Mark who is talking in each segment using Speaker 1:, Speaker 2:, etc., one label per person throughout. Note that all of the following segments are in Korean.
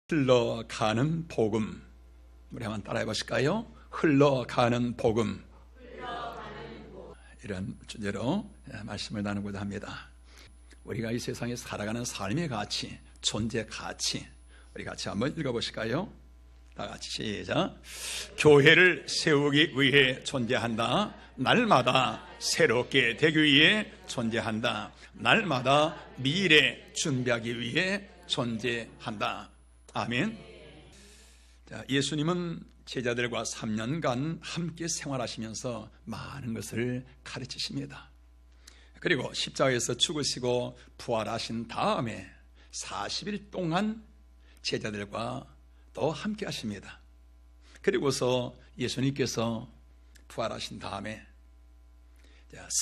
Speaker 1: 흘러가는 복음. 우리 한번 따라해 보실까요? 흘러가는 복음. 이런 주제로 말씀을 나누고자 합니다. 우리가 이 세상에 살아가는 삶의 가치, 존재 가치, 우리 같이 한번 읽어보실까요? 다 같이 시작. 교회를 세우기 위해 존재한다. 날마다 새롭게 되기 위해 존재한다. 날마다 미래 준비하기 위해 존재한다. 아멘. 자, 예수님은 제자들과 3년간 함께 생활하시면서 많은 것을 가르치십니다. 그리고 십자가에서 죽으시고 부활하신 다음에 40일 동안 제자들과 또 함께 하십니다. 그리고서 예수님께서 부활하신 다음에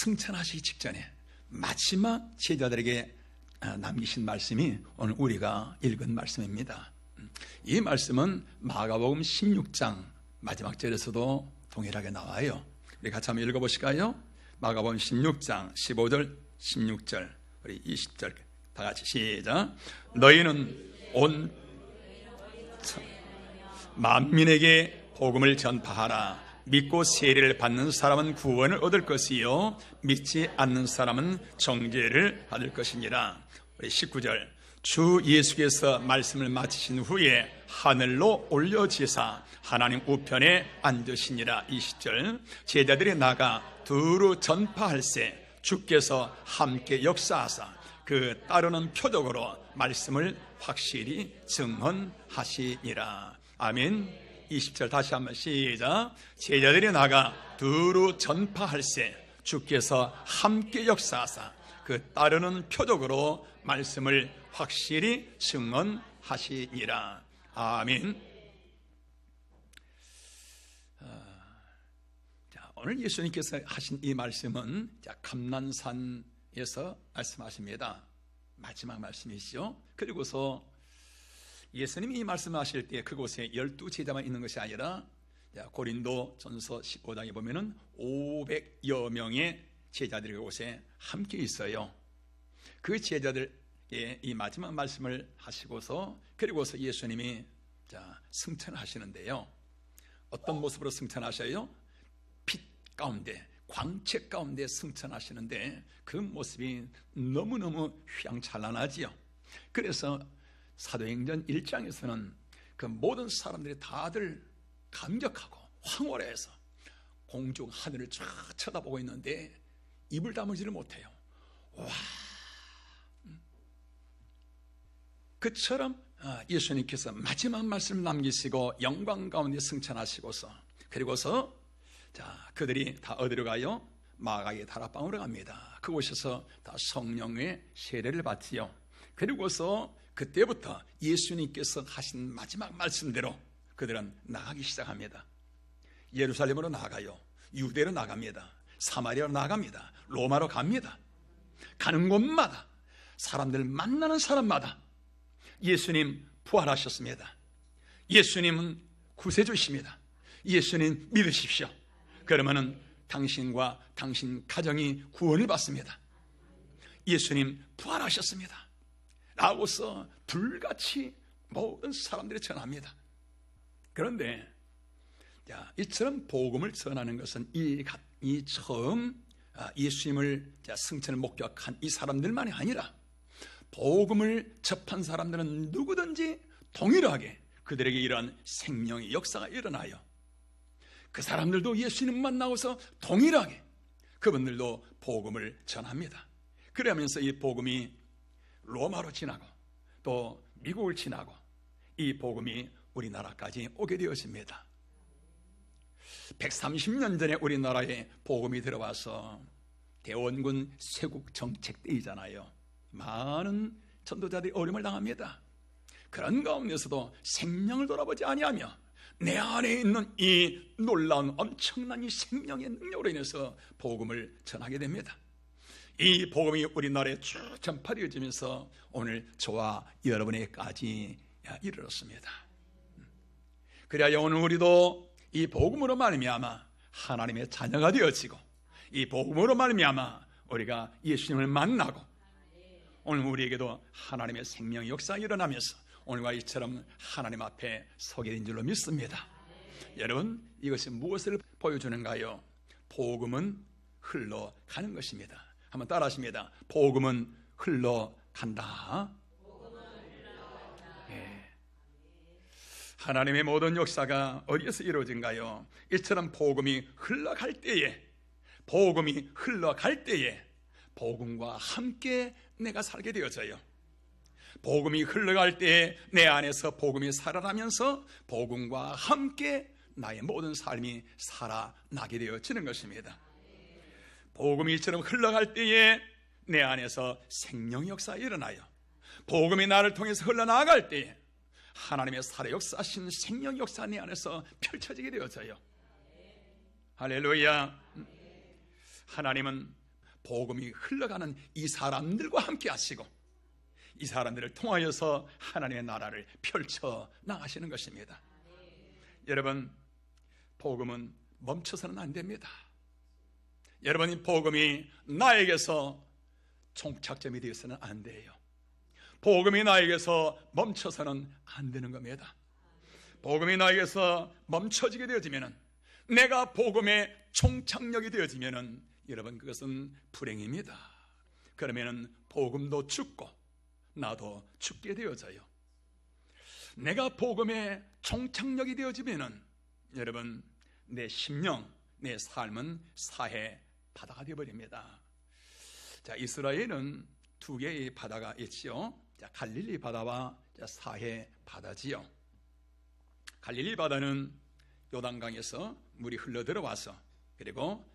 Speaker 1: 승천하시기 직전에 마지막 제자들에게 남기신 말씀이 오늘 우리가 읽은 말씀입니다. 이 말씀은 마가복음 16장 마지막 절에서도 동일하게 나와요. 우리 같이 한번 읽어보실까요? 마가복음 16장 15절 16절 우리 20절 다 같이 시작. 너희는 온 만민에게 복음을 전파하라. 믿고 세례를 받는 사람은 구원을 얻을 것이요 믿지 않는 사람은 정죄를 받을 것이니라. 우리 19절 주 예수께서 말씀을 마치신 후에 하늘로 올려지사 하나님 우편에 앉으시니라. 20절 제자들이 나가 두루 전파할세 주께서 함께 역사하사 그 따르는 표적으로 말씀을 확실히 증언하시니라. 아멘. 20절 다시 한번 시작. 제자들이 나가 두루 전파할세 주께서 함께 역사하사 그 따르는 표적으로 말씀을 확실히 증언하시니라. 아멘. 자, 오늘 예수님께서 하신 이 말씀은 감난산에서 말씀하십니다. 마지막 말씀이시죠. 그리고서 예수님이 이 말씀하실 때 그곳에 12제자만 있는 것이 아니라 고린도 전서 15장에 보면은 500여 명의 제자들이 그곳에 함께 있어요. 그 제자들의 이 마지막 말씀을 하시고서 그리고서 예수님이 승천하시는데요. 어떤 모습으로 승천하셔요? 빛 가운데, 광채 가운데 승천하시는데 그 모습이 너무너무 휘황찬란하지요. 그래서 사도행전 1장에서는 그 모든 사람들이 다들 감격하고 황홀해서 공중 하늘을 쫙 쳐다보고 있는데 입을 다물지를 못해요. 와! 그처럼 예수님께서 마지막 말씀을 남기시고 영광 가운데 승천하시고서 그리고서 그들이 다 어디로 가요? 마가의 다락방으로 갑니다. 그곳에서 다 성령의 세례를 받지요. 그리고서 그때부터 예수님께서 하신 마지막 말씀대로 그들은 나가기 시작합니다. 예루살렘으로 나가요. 유대로 나갑니다. 사마리아로 나갑니다. 로마로 갑니다. 가는 곳마다 사람들 만나는 사람마다 예수님 부활하셨습니다. 예수님은 구세주십니다. 예수님 믿으십시오. 그러면은 당신과 당신 가정이 구원을 받습니다. 예수님 부활하셨습니다. 라고서 불같이 모든 사람들이 전합니다. 그런데 이처럼 복음을 전하는 것은 이 처음 예수님을 승천을 목격한 이 사람들만이 아니라 복음을 접한 사람들은 누구든지 동일하게 그들에게 이러한 생명의 역사가 일어나요. 그 사람들도 예수님 만나고서 동일하게 그분들도 복음을 전합니다. 그러면서 이 복음이 로마로 지나고 또 미국을 지나고 이 복음이 우리나라까지 오게 되었습니다. 130년 전에 우리나라에 복음이 들어와서 대원군 쇄국 정책 때이잖아요. 많은 전도자들이 어려움을 당합니다. 그런 가운데서도 생명을 돌아보지 아니하며 내 안에 있는 이 놀라운 엄청난 이 생명의 능력으로 인해서 복음을 전하게 됩니다. 이 복음이 우리나라에 쭉 전파되어지면서 오늘 저와 여러분에게까지 이르렀습니다. 그래야 오늘 우리도 이 복음으로 말미암아 하나님의 자녀가 되어지고 이 복음으로 말미암아 우리가 예수님을 만나고 오늘 우리에게도 하나님의 생명의 역사가 일어나면서 오늘과 이처럼 하나님 앞에 서게 된 줄로 믿습니다. 여러분, 이것이 무엇을 보여주는가요? 복음은 흘러가는 것입니다. 한번 따라하십니다. 복음은 흘러간다. 예. 하나님의 모든 역사가 어디에서 이루어진가요? 이처럼 복음이 흘러갈 때에, 복음이 흘러갈 때에 복음과 함께 내가 살게 되어져요. 복음이 흘러갈 때에 내 안에서 복음이 살아나면서 복음과 함께 나의 모든 삶이 살아나게 되어지는 것입니다. 복음이 이처럼 흘러갈 때에 내 안에서 생명의 역사가 일어나요. 복음이 나를 통해서 흘러나갈 때에 하나님의 살아 역사하신 생명 역사 내 안에서 펼쳐지게 되어져요. 할렐루야. 하나님은 복음이 흘러가는 이 사람들과 함께 하시고 이 사람들을 통하여서 하나님의 나라를 펼쳐 나가시는 것입니다. 여러분, 복음은 멈춰서는 안 됩니다. 여러분, 이 복음이 나에게서 종착점이 되어서는 안 돼요. 복음이 나에게서 멈춰서는 안 되는 겁니다. 복음이 나에게서 멈춰지게 되어지면은, 내가 복음의 종착역이 되어지면은 여러분, 그것은 불행입니다. 그러면은 복음도 죽고 나도 죽게 되어져요. 내가 복음의 종착역이 되어지면은 여러분, 내 심령, 내 삶은 사해 바다가 되어버립니다. 자, 이스라엘은 두 개의 바다가 있지요. 자, 갈릴리 바다와 사해 바다지요. 갈릴리 바다는 요단강에서 물이 흘러 들어와서, 그리고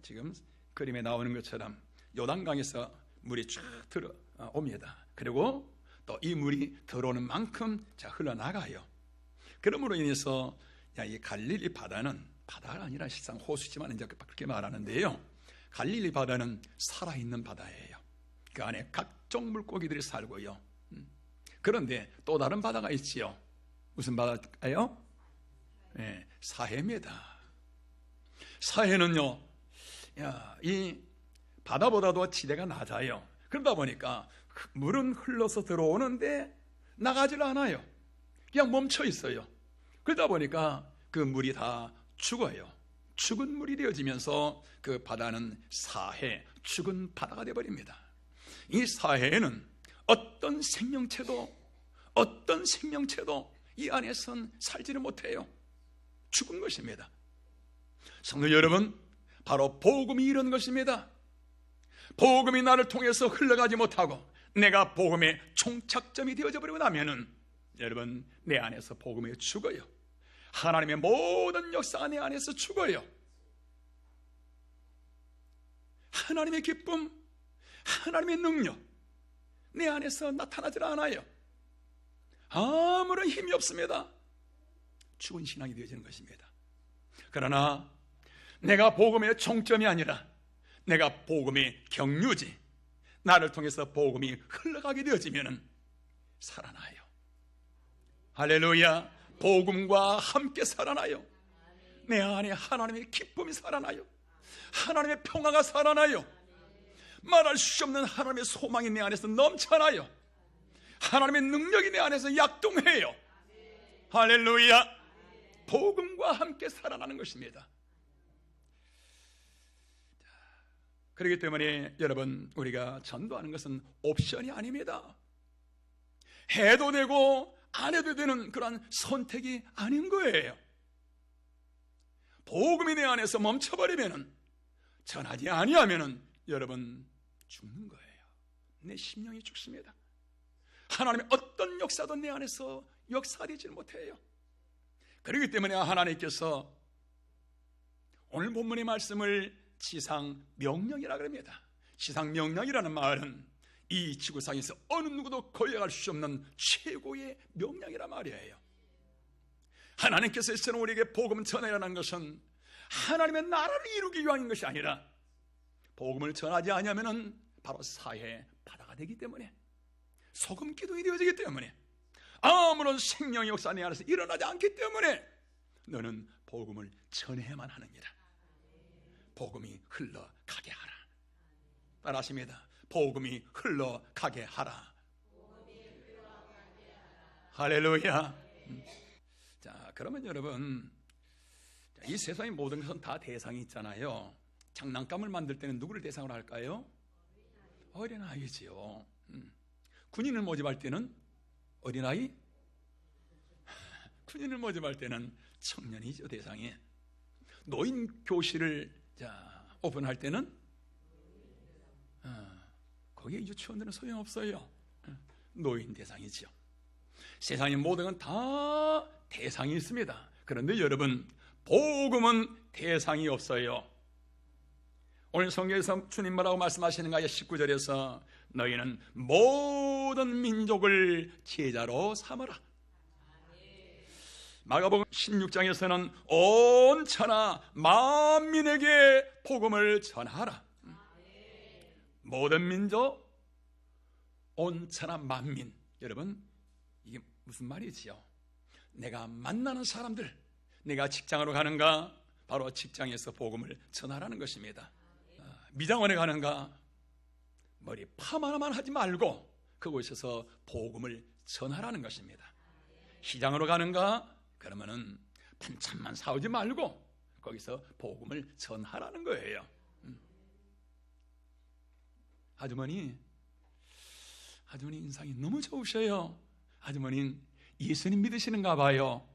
Speaker 1: 지금 그림에 나오는 것처럼 요단강에서 물이 쭉 들어옵니다. 그리고 또 이 물이 들어오는 만큼 흘러나가요. 그러므로 인해서 이 갈릴리 바다는, 바다가 아니라 실상 호수지만 이제 그렇게 말하는데요, 갈릴리 바다는 살아있는 바다예요. 그 안에 각종 물고기들이 살고요. 그런데 또 다른 바다가 있지요. 무슨 바다일까요? 네, 사해입니다. 사해는요, 이 바다보다도 지대가 낮아요. 그러다 보니까 물은 흘러서 들어오는데 나가질 않아요. 그냥 멈춰 있어요. 그러다 보니까 그 물이 다 죽어요. 죽은 물이 되어지면서 그 바다는 사해, 죽은 바다가 되어버립니다. 이 사해에는 어떤 생명체도 이 안에선 살지를 못해요. 죽은 것입니다. 성도 여러분, 바로 복음이 이런 것입니다. 복음이 나를 통해서 흘러가지 못하고 내가 복음의 종착점이 되어져 버리고 나면은 여러분, 내 안에서 복음이 죽어요. 하나님의 모든 역사가 내 안에서 죽어요. 하나님의 기쁨, 하나님의 능력 내 안에서 나타나질 않아요. 아무런 힘이 없습니다. 죽은 신앙이 되어지는 것입니다. 그러나 내가 복음의 종점이 아니라 내가 복음의 경유지, 나를 통해서 복음이 흘러가게 되어지면 살아나요. 할렐루야. 복음과 함께 살아나요. 내 안에 하나님의 기쁨이 살아나요. 하나님의 평화가 살아나요. 말할 수 없는 하나님의 소망이 내 안에서 넘쳐나요. 하나님의 능력이 내 안에서 약동해요. 할렐루야. 복음과 함께 살아나는 것입니다. 그렇기 때문에 여러분, 우리가 전도하는 것은 옵션이 아닙니다. 해도 되고 안 해도 되는 그런 선택이 아닌 거예요. 복음이 내 안에서 멈춰버리면, 전하지 아니하면 여러분 죽는 거예요. 내 심령이 죽습니다. 하나님의 어떤 역사도 내 안에서 역사되지 못해요. 그렇기 때문에 하나님께서 오늘 본문의 말씀을 지상명령이라고 합니다. 지상명령이라는 말은 이 지구상에서 어느 누구도 거역할 수 없는 최고의 명령이란 말이에요. 하나님께서 이처럼 우리에게 복음을 전하라는 것은 하나님의 나라를 이루기 위한 것이 아니라, 복음을 전하지 않으면 바로 사해 바다가 되기 때문에, 소금 기둥이 되어지기 때문에, 아무런 생명의 역사 내 안에서 일어나지 않기 때문에 너는 복음을 전해야만 하느니라. 복음이 흘러가게 하라. 따라하십니다. 복음이 흘러가게 하라. 할렐루야. 자, 그러면 여러분, 이 세상의 모든 것은 다 대상이 있잖아요. 장난감을 만들 때는 누구를 대상으로 할까요? 어린아이지요. 군인을 모집할 때는 어린아이? 군인을 모집할 때는 청년이죠, 대상이. 노인 교실을 오픈할 때는 거기에 유치원들은 소용없어요. 노인 대상이죠. 세상의 모든 건 다 대상이 있습니다. 그런데 여러분, 복음은 대상이 없어요. 오늘 성경에서 주님 뭐라고 말씀하시는가요? 19절에서 너희는 모든 민족을 제자로 삼으라. 마가복음 16장에서는 온 천하 만민에게 복음을 전하라. 모든 민족, 온 천하 만민. 여러분, 이게 무슨 말이지요? 내가 만나는 사람들, 내가 직장으로 가는가? 바로 직장에서 복음을 전하라는 것입니다. 미장원에 가는가? 머리 파마만 하지 말고 그곳에서 복음을 전하라는 것입니다. 시장으로 가는가? 그러면은 반찬만 사오지 말고 거기서 복음을 전하라는 거예요. 아주머니 인상이 너무 좋으셔요. 아주머니는 예수님 믿으시는가 봐요.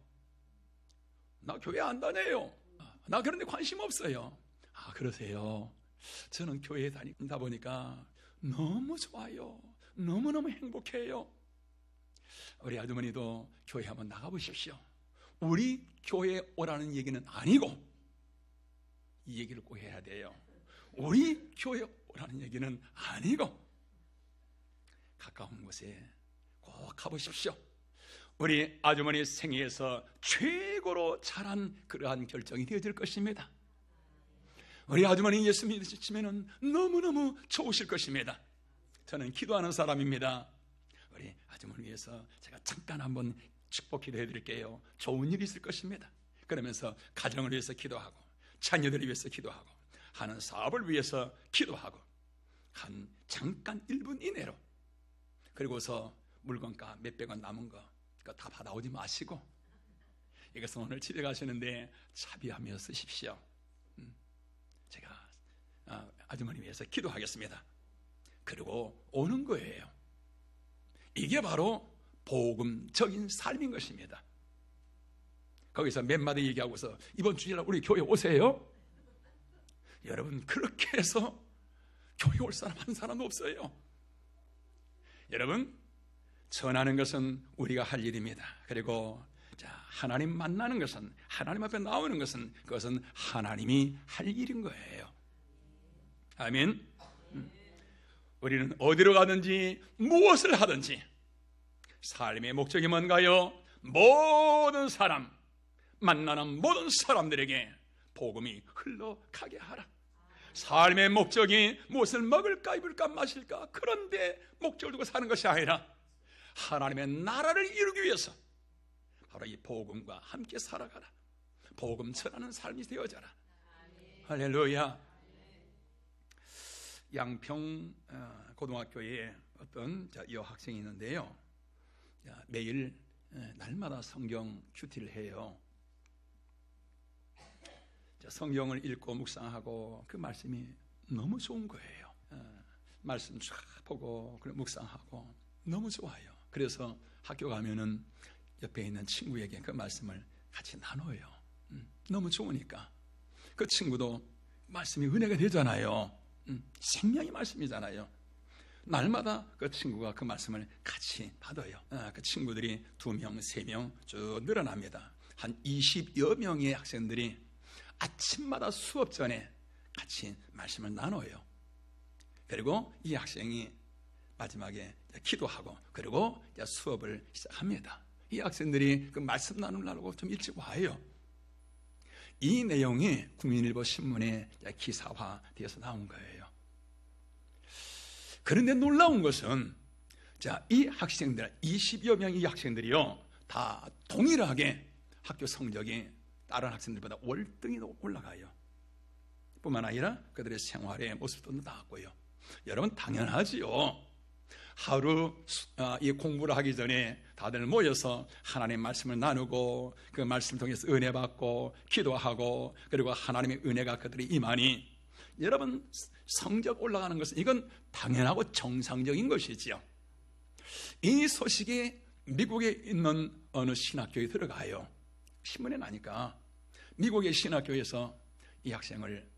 Speaker 1: 나 교회 안 다녀요. 나 그런 데 관심 없어요. 아, 그러세요? 저는 교회에 다니다 보니까 너무 좋아요. 너무너무 행복해요. 우리 아주머니도 교회 한번 나가보십시오. 우리 교회에 오라는 얘기는 아니고 이 얘기를 꼭 해야 돼요. 우리 교회에 오라는 얘기는 아니고 가까운 곳에 꼭 가보십시오. 우리 아주머니 생애에서 최고로 잘한 그러한 결정이 되어질 것입니다. 우리 아주머니 예수 믿으시면 너무너무 좋으실 것입니다. 저는 기도하는 사람입니다. 우리 아주머니 위해서 제가 잠깐 한번 축복 기도해 드릴게요. 좋은 일이 있을 것입니다. 그러면서 가정을 위해서 기도하고 자녀들을 위해서 기도하고 하는 사업을 위해서 기도하고 한 잠깐 1분 이내로, 그리고서 물건가 몇백 원 남은 거 그거 다 받아오지 마시고 이것은 오늘 집에 가시는데 차비하며 쓰십시오. 제가 아주머니 위해서 기도하겠습니다. 그리고 오는 거예요. 이게 바로 복음적인 삶인 것입니다. 거기서 몇 마디 얘기하고서 이번 주일날 우리 교회 오세요? 여러분, 그렇게 해서 교회 올 사람 한 사람도 없어요. 여러분, 전하는 것은 우리가 할 일입니다. 그리고 하나님 만나는 것은, 하나님 앞에 나오는 것은, 그것은 하나님이 할 일인 거예요. 아멘. 우리는 어디로 가든지 무엇을 하든지 삶의 목적이 뭔가요? 모든 사람, 만나는 모든 사람들에게 복음이 흘러가게 하라. 삶의 목적이 무엇을 먹을까 입을까 마실까 그런데 목적을 두고 사는 것이 아니라 하나님의 나라를 이루기 위해서 바로 이 복음과 함께 살아가라. 복음 전하는 삶이 되어져라. 할렐루야. 양평 고등학교에 어떤 여학생이 있는데요, 매일 날마다 성경 큐티를 해요. 성경을 읽고 묵상하고 그 말씀이 너무 좋은 거예요. 말씀 쫙 보고 묵상하고 너무 좋아요. 그래서 학교 가면은 옆에 있는 친구에게 그 말씀을 같이 나눠요. 너무 좋으니까 그 친구도 말씀이 은혜가 되잖아요. 생명의 말씀이잖아요. 날마다 그 친구가 그 말씀을 같이 받아요. 그 친구들이 2명, 3명 쭉 늘어납니다. 한 20여 명의 학생들이 아침마다 수업 전에 같이 말씀을 나눠요. 그리고 이 학생이 마지막에 기도하고 그리고 수업을 시작합니다. 이 학생들이 그 말씀 나누려고 좀 일찍 와요. 이 내용이 국민일보 신문에 기사화되어서 나온 거예요. 그런데 놀라운 것은 이 학생들 20여 명의 학생들이요 다 동일하게 학교 성적이 다른 학생들보다 월등히 올라가요. 뿐만 아니라 그들의 생활의 모습도 나왔고요. 여러분, 당연하지요. 하루 이 공부를 하기 전에 다들 모여서 하나님의 말씀을 나누고 그 말씀 통해서 은혜 받고 기도하고 그리고 하나님의 은혜가 그들이 임하니 여러분 성적 올라가는 것은 이건 당연하고 정상적인 것이지요. 이 소식이 미국에 있는 어느 신학교에 들어가요. 신문에 나니까 미국의 신학교에서 이 학생을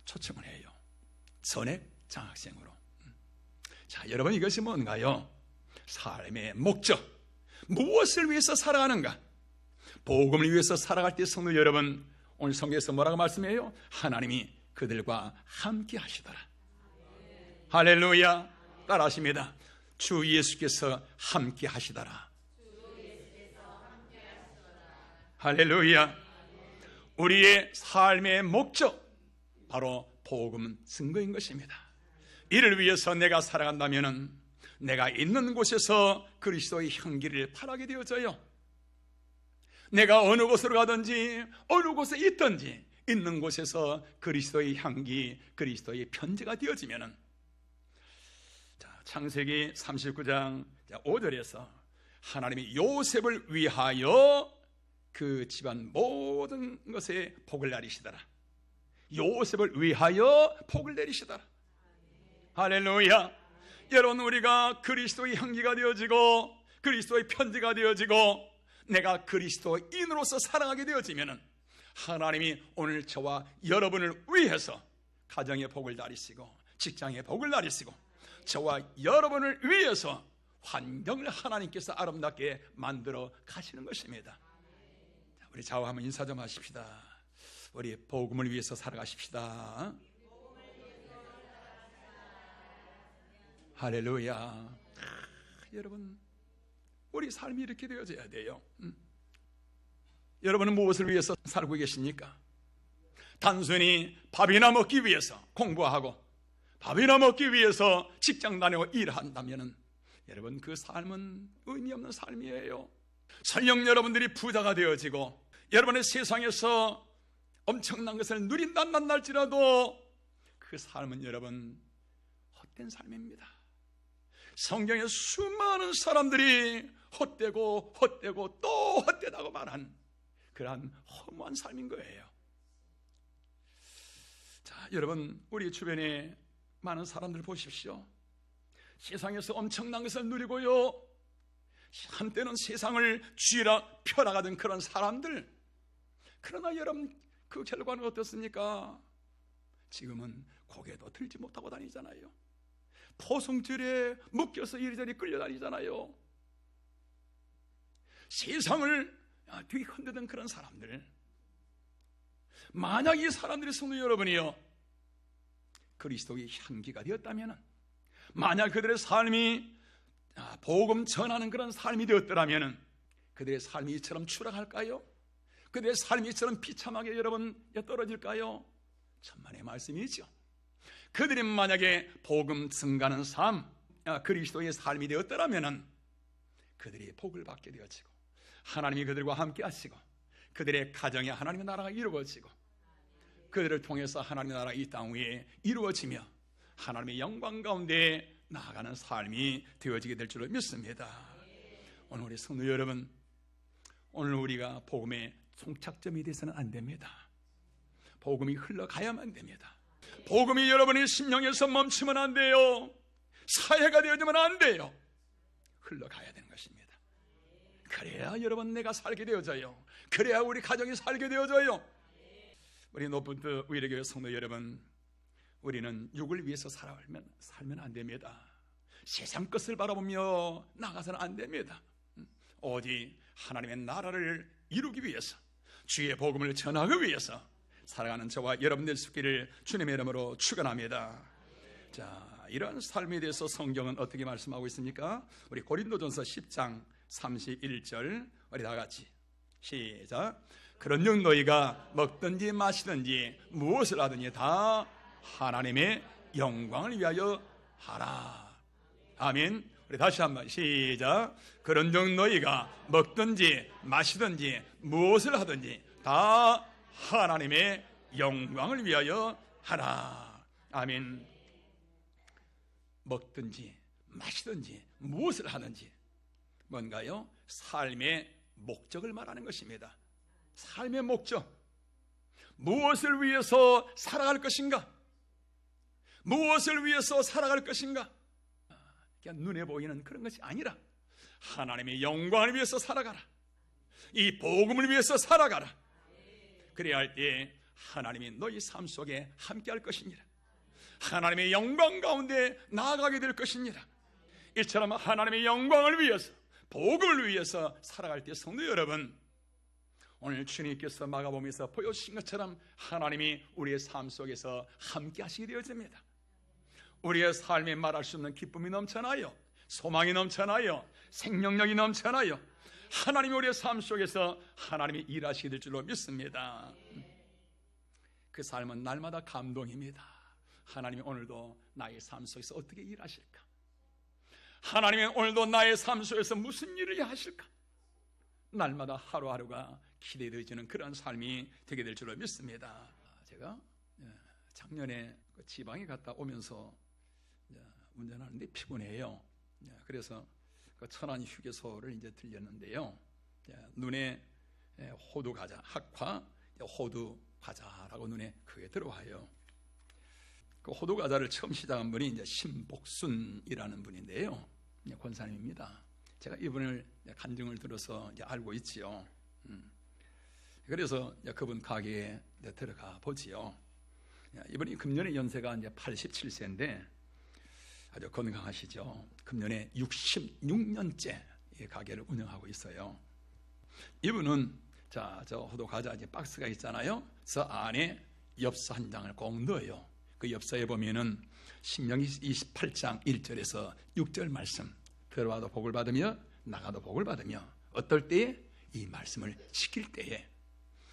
Speaker 1: 초청을 해요. 전액 장학생으로. 자, 여러분 이것이 뭔가요? 삶의 목적, 무엇을 위해서 살아가는가? 복음을 위해서 살아갈 때 성도 여러분, 오늘 성경에서 뭐라고 말씀해요? 하나님이 그들과 함께 하시더라. 할렐루야. 따라하십니다. 주 예수께서 함께 하시더라. 할렐루야. 우리의 삶의 목적, 바로 복음 증거인 것입니다. 이를 위해서 내가 살아간다면 내가 있는 곳에서 그리스도의 향기를 발하게 되어져요. 내가 어느 곳으로 가든지 어느 곳에 있든지 있는 곳에서 그리스도의 향기, 그리스도의 편지가 되어지면, 창세기 39장 5절에서 하나님이 요셉을 위하여 그 집안 모든 것에 복을 내리시더라. 요셉을 위하여 복을 내리시더라. 할렐루야. 여러분, 우리가 그리스도의 향기가 되어지고 그리스도의 편지가 되어지고 내가 그리스도인으로서 살아가게 되어지면 하나님이 오늘 저와 여러분을 위해서 가정의 복을 내리시고 직장의 복을 내리시고 저와 여러분을 위해서 환경을 하나님께서 아름답게 만들어 가시는 것입니다. 우리 좌우 한번 인사 좀 하십시다. 우리 복음을 위해서 살아가십시다. 할렐루야. 여러분, 우리 삶이 이렇게 되어져야 돼요. 여러분은 무엇을 위해서 살고 계십니까? 단순히 밥이나 먹기 위해서 공부하고 밥이나 먹기 위해서 직장 다니고 일한다면 여러분, 그 삶은 의미 없는 삶이에요. 설령 여러분들이 부자가 되어지고 여러분의 세상에서 엄청난 것을 누린다 할지라도 그 삶은 여러분 헛된 삶입니다. 성경에 수많은 사람들이 헛되고 헛되고 또 헛되다고 말한 그러한 허무한 삶인 거예요. 자, 여러분, 우리 주변에 많은 사람들 보십시오. 세상에서 엄청난 것을 누리고요, 한때는 세상을 쥐라 펴나가던 그런 사람들, 그러나 여러분 그 결과는 어떻습니까? 지금은 고개도 들지 못하고 다니잖아요. 포승줄에 묶여서 이리저리 끌려다니잖아요. 세상을 뒤흔드던 그런 사람들, 만약 이 사람들이 성도 여러분이요 그리스도의 향기가 되었다면, 만약 그들의 삶이 복음 전하는 그런 삶이 되었더라면 그들의 삶이 이처럼 추락할까요? 그들의 삶이 이처럼 비참하게 여러분 떨어질까요? 천만의 말씀이죠. 그들이 만약에 복음 증가하는 삶, 그리스도의 삶이 되었더라면 그들이 복을 받게 되어지고 하나님이 그들과 함께 하시고 그들의 가정에 하나님의 나라가 이루어지고 그들을 통해서 하나님의 나라가 이 땅 위에 이루어지며 하나님의 영광 가운데 나아가는 삶이 되어지게 될 줄로 믿습니다. 오늘 우리 성도 여러분, 오늘 우리가 복음의 종착점이 돼서는 안 됩니다. 복음이 흘러가야만 됩니다. 복음이 여러분의 심령에서 멈추면 안 돼요. 사회가 되어지면 안 돼요. 흘러가야 되는 것입니다. 그래야 여러분 내가 살게 되어져요. 그래야 우리 가정이 살게 되어져요. 우리 높은 뜻 위로교회 성도 여러분, 우리는 육을 위해서 살면 안 됩니다. 세상 것을 바라보며 나가서는 안 됩니다. 오직 하나님의 나라를 이루기 위해서, 주의 복음을 전하기 위해서 살아가는 저와 여러분들 있기를 주님의 이름으로 축원합니다. 자, 이런 삶에 대해서 성경은 어떻게 말씀하고 있습니까? 우리 고린도전서 10장 31절 우리 다 같이 시작. 그런즉 너희가 먹든지 마시든지 무엇을 하든지 다 하나님의 영광을 위하여 하라. 아멘. 우리 다시 한번 시작. 그런즉 너희가 먹든지 마시든지 무엇을 하든지 다 하나님의 영광을 위하여 하라. 아멘. 먹든지 마시든지 무엇을 하든지 뭔가요? 삶의 목적을 말하는 것입니다. 삶의 목적, 무엇을 위해서 살아갈 것인가? 무엇을 위해서 살아갈 것인가? 그냥 눈에 보이는 그런 것이 아니라 하나님의 영광을 위해서 살아가라. 이 복음을 위해서 살아가라. 그래야 할 때 하나님이 너희 삶 속에 함께 할 것이니라. 하나님의 영광 가운데 나아가게 될 것이니라. 이처럼 하나님의 영광을 위해서, 복음을 위해서 살아갈 때 성도 여러분, 오늘 주님께서 마가복음에서 보여주신 것처럼 하나님이 우리의 삶 속에서 함께 하시게 되어집니다. 우리의 삶에 말할 수 없는 기쁨이 넘쳐나요. 소망이 넘쳐나요. 생명력이 넘쳐나요. 하나님이 우리의 삶 속에서 하나님이 일하시게 될 줄로 믿습니다. 그 삶은 날마다 감동입니다. 하나님이 오늘도 나의 삶 속에서 어떻게 일하실까? 하나님이 오늘도 나의 삶 속에서 무슨 일을 하실까? 날마다 하루하루가 기대되어지는 그런 삶이 되게 될 줄로 믿습니다. 제가 작년에 지방에 갔다 오면서 운전하는데 피곤해요. 그래서 천안 휴게소를 이제 들렸는데요. 눈에 호두 과자, 학화 호두 과자라고 눈에 크게 들어와요. 그 호두 과자를 처음 시작한 분이 이제 신복순이라는 분인데요. 권사님입니다. 제가 이분을 간증을 들어서 이제 알고 있지요. 그래서 그분 가게에 들어가 보지요. 이분이 금년에 연세가 이제 87세인데 아주 건강하시죠. 금년에 66년째 가게를 운영하고 있어요. 이분은 저 호두 과자 이제 박스가 있잖아요. 그 안에 엽서 한 장을 꼭 넣어요. 그 엽서에 보면은 신명기 28장 1절에서 6절 말씀, 들어와도 복을 받으며 나가도 복을 받으며, 어떨 때에 이 말씀을 지킬 때에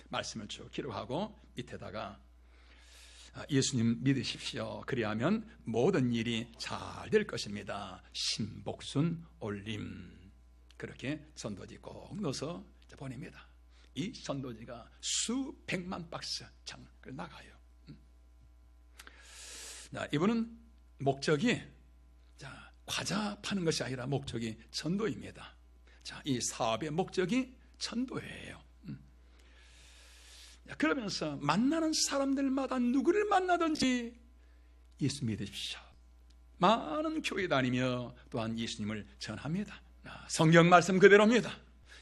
Speaker 1: 말씀을 쭉 기록하고 밑에다가 예수님 믿으십시오. 그리하면 모든 일이 잘 될 것입니다. 신복순 올림. 그렇게 전도지 꼭 넣어서 보냅니다. 이 전도지가 수백만 박스 장을 나가요. 이분은 목적이 과자 파는 것이 아니라 목적이 전도입니다. 이 사업의 목적이 전도예요. 그러면서 만나는 사람들마다 누구를 만나든지 예수 믿으십시오. 많은 교회 다니며 또한 예수님을 전합니다. 성경 말씀 그대로입니다.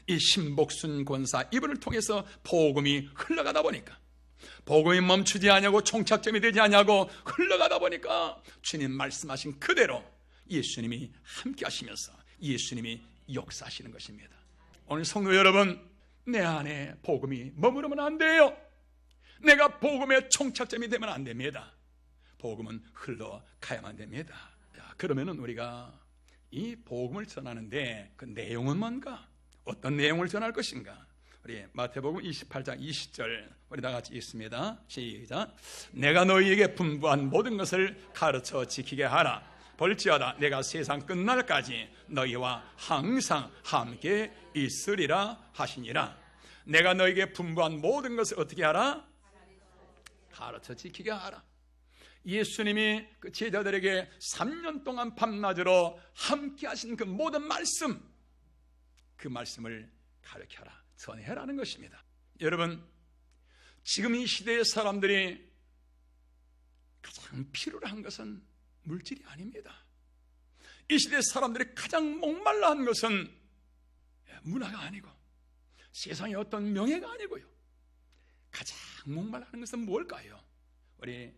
Speaker 1: 이 신복순 권사 이분을 통해서 복음이 흘러가다 보니까, 복음이 멈추지 않냐고, 종착점이 되지 않냐고 흘러가다 보니까 주님 말씀하신 그대로 예수님이 함께 하시면서 예수님이 역사하시는 것입니다. 오늘 성도 여러분, 내 안에 복음이 머무르면 안 돼요. 내가 복음의 종착점이 되면 안 됩니다. 복음은 흘러가야만 됩니다. 그러면은 우리가 이 복음을 전하는데 그 내용은 뭔가? 어떤 내용을 전할 것인가? 우리 마태복음 28장 20절 우리 다 같이 읽습니다. 시작. 내가 너희에게 분부한 모든 것을 가르쳐 지키게 하라. 볼지어다 내가 세상 끝날까지 너희와 항상 함께 있으리라 하시니라. 내가 너희에게 분부한 모든 것을 어떻게 하라? 가르쳐 지키게 하라. 예수님이 그 제자들에게 3년 동안 밤낮으로 함께 하신 그 모든 말씀, 그 말씀을 가르쳐라, 전해라는 것입니다. 여러분, 지금 이 시대의 사람들이 가장 필요로 한 것은 물질이 아닙니다. 이 시대의 사람들이 가장 목말라 한 것은 문화가 아니고 세상의 어떤 명예가 아니고요. 가장 목말라 하는 것은 뭘까요? 우리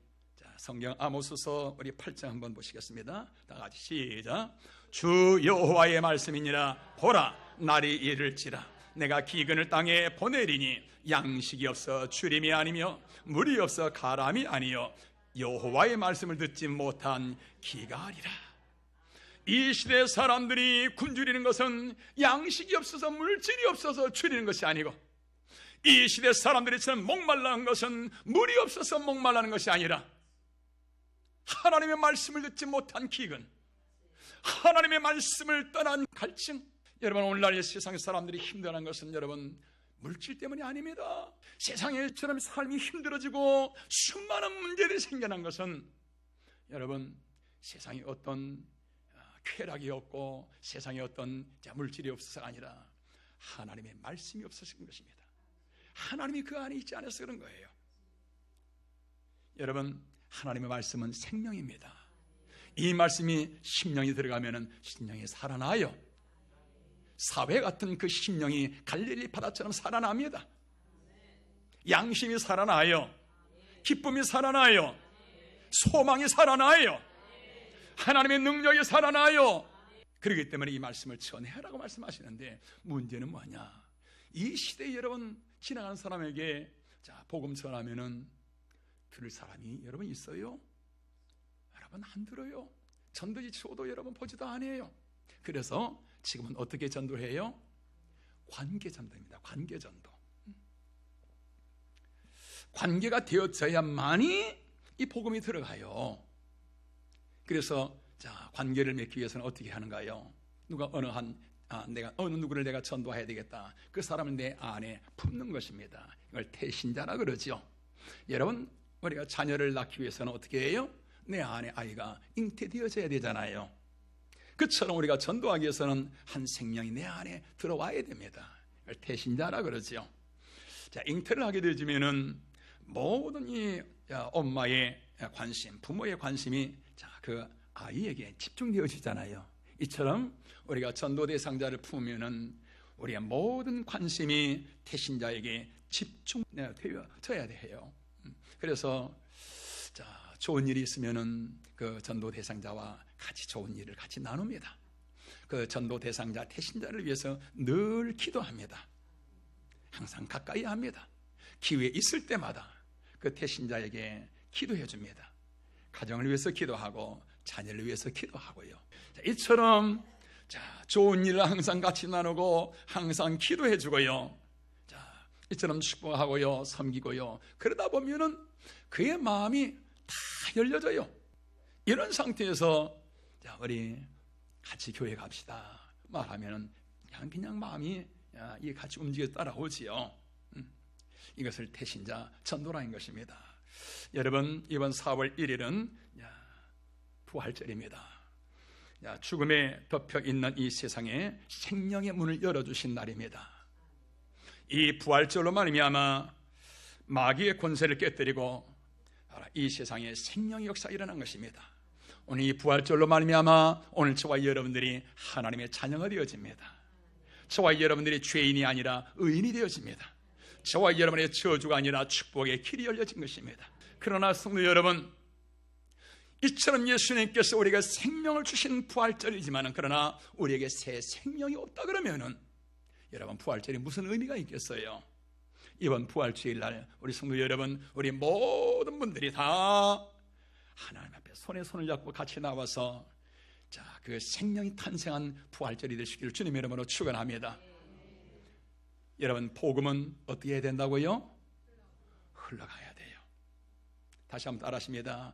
Speaker 1: 성경 아모스서 우리 8장 한번 보시겠습니다. 다 같이 시작. 주 여호와의 말씀이니라. 보라, 날이 이를지라. 내가 기근을 땅에 보내리니 양식이 없어 주림이 아니며 물이 없어 가람이 아니요 여호와의 말씀을 듣지 못한 기가 아니라. 이 시대 사람들이 굶주리는 것은 양식이 없어서 물질이 없어서 줄이는 것이 아니고, 이 시대 사람들이 지금 목말라한 것은 물이 없어서 목말라는 것이 아니라 하나님의 말씀을 듣지 못한 기근, 하나님의 말씀을 떠난 갈증. 여러분, 오늘날 세상의 사람들이 힘들어하는 것은 여러분 물질 때문이 아닙니다. 세상에처럼 삶이 힘들어지고 수많은 문제들이 생겨난 것은 여러분 세상의 어떤 쾌락이 없고 세상에 어떤 물질이 없어서가 아니라 하나님의 말씀이 없어서 그런 것입니다. 하나님이 그 안에 있지 않아서 그런 거예요. 여러분, 하나님의 말씀은 생명입니다. 이 말씀이 심령이 들어가면 심령이 살아나요. 사회 같은 그 심령이 갈릴리 바다처럼 살아납니다. 양심이 살아나요. 기쁨이 살아나요. 소망이 살아나요. 하나님의 능력이 살아나요. 그렇기 때문에 이 말씀을 전해라고 말씀하시는데, 문제는 뭐냐? 이 시대에 여러분 지나가는 사람에게 복음 전하면은 들을 사람이 여러분 있어요? 여러분 안 들어요. 전도지 쳐도 여러분 보지도 않아요. 그래서 지금은 어떻게 전도해요? 관계 전도입니다. 관계 전도. 관계가 되어져야만이 이 복음이 들어가요. 그래서 관계를 맺기 위해서는 어떻게 하는가요? 내가 어느 누구를 내가 전도해야 되겠다. 그 사람을 내 안에 품는 것입니다. 이걸 태신자라 그러죠. 여러분, 우리가 자녀를 낳기 위해서는 어떻게 해요? 내 안에 아이가 잉태되어져야 되잖아요. 그처럼 우리가 전도하기 위해서는 한 생명이 내 안에 들어와야 됩니다. 이걸 태신자라 그러죠. 잉태를 하게 되지면은 모든 이 엄마의 관심, 부모의 관심이 그 아이에게 집중되어지잖아요. 이처럼 우리가 전도 대상자를 품으면은 우리의 모든 관심이 태신자에게 집중되어져야 해요. 그래서 좋은 일이 있으면은 그 전도 대상자와 같이 좋은 일을 같이 나눕니다. 그 전도 대상자 태신자를 위해서 늘 기도합니다. 항상 가까이 합니다. 기회 있을 때마다 그 태신자에게 기도해 줍니다. 가정을 위해서 기도하고 자녀를 위해서 기도하고요. 이처럼 좋은 일을 항상 같이 나누고 항상 기도해 주고요. 이처럼 축복하고요, 섬기고요. 그러다 보면은 그의 마음이 다 열려져요. 이런 상태에서 우리 같이 교회 갑시다 말하면은 그냥 마음이 같이 움직여 따라오지요. 이것을 태신자 전도라는 것입니다. 여러분, 이번 4월 1일은 부활절입니다. 죽음에 덮여 있는 이 세상에 생명의 문을 열어주신 날입니다. 이 부활절로 말미암아 마귀의 권세를 깨뜨리고 이 세상에 생명의 역사가 일어난 것입니다. 오늘 이 부활절로 말미암아 오늘 저와 여러분들이 하나님의 자녀가 되어집니다. 저와 여러분들이 죄인이 아니라 의인이 되어집니다. 저와 여러분의 저주가 아니라 축복의 길이 열려진 것입니다. 그러나 성도 여러분, 이처럼 예수님께서 우리에게 생명을 주신 부활절이지만 그러나 우리에게 새 생명이 없다 그러면은 여러분, 부활절이 무슨 의미가 있겠어요? 이번 부활주일날 우리 성도 여러분, 우리 모든 분들이 다 하나님 앞에 손에 손을 잡고 같이 나와서 그 생명이 탄생한 부활절이 되시기를 주님의 이름으로 축원합니다. 여러분, 복음은 어떻게 해야 된다고요? 흘러가야 돼요. 다시 한번 따라하십니다.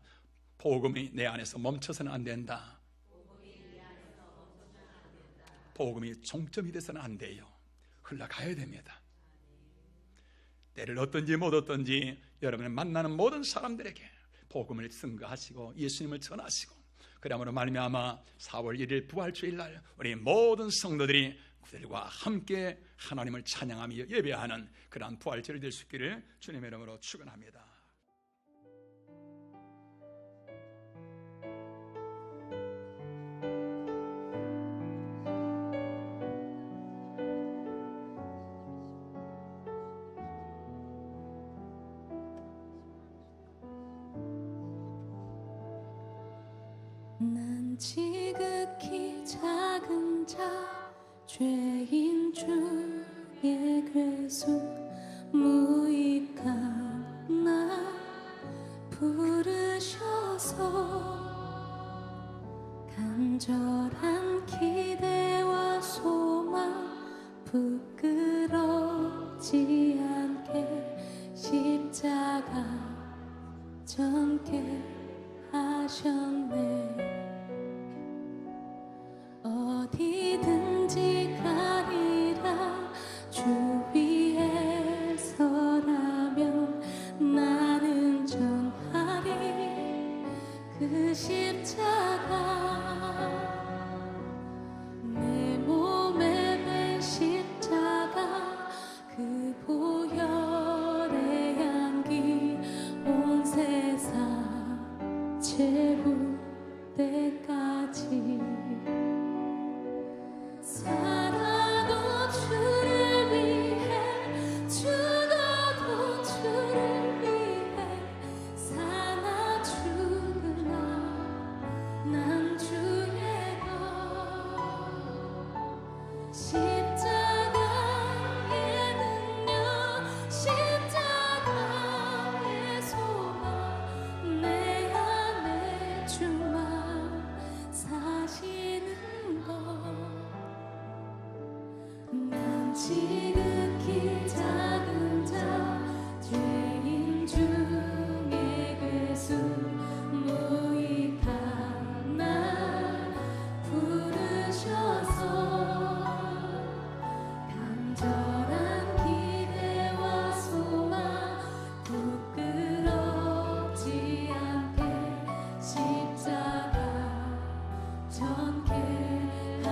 Speaker 1: 복음이 내 안에서 멈춰서는 안 된다. 복음이 종점이 돼서는 안 돼요. 흘러가야 됩니다. 때를 얻든지 못 얻든지 여러분을 만나는 모든 사람들에게 복음을 증거하시고 예수님을 전하시고, 그러므로 말미암아 4월 1일 부활주일날 우리 모든 성도들이 그들과 함께 하나님을 찬양하며 예배하는 그러한 부활절이 될 수 있기를 주님의 이름으로 축원합니다.
Speaker 2: 난 지극히 작은 자 죄인 중에 괴수 무익한 나 부르셔서 간절한 기대와 소망 부끄럽지 않게 십자가 젊게 하셨네. 어디든지 가리라 주 위에 서라면 나는 전하리 그 십자가. 살아도 주를 위해 죽어도 주를 위해 사나 죽으나 난 주의 것 십자가의 능력 십자가의 소망 내 안에 주만 사시는 것 난 지극히 작은 자 죄인 중에 괴수 무익한 날 부르셔서 간절한 기대와 소망 부끄럽지 않게 십자가 전개하셨네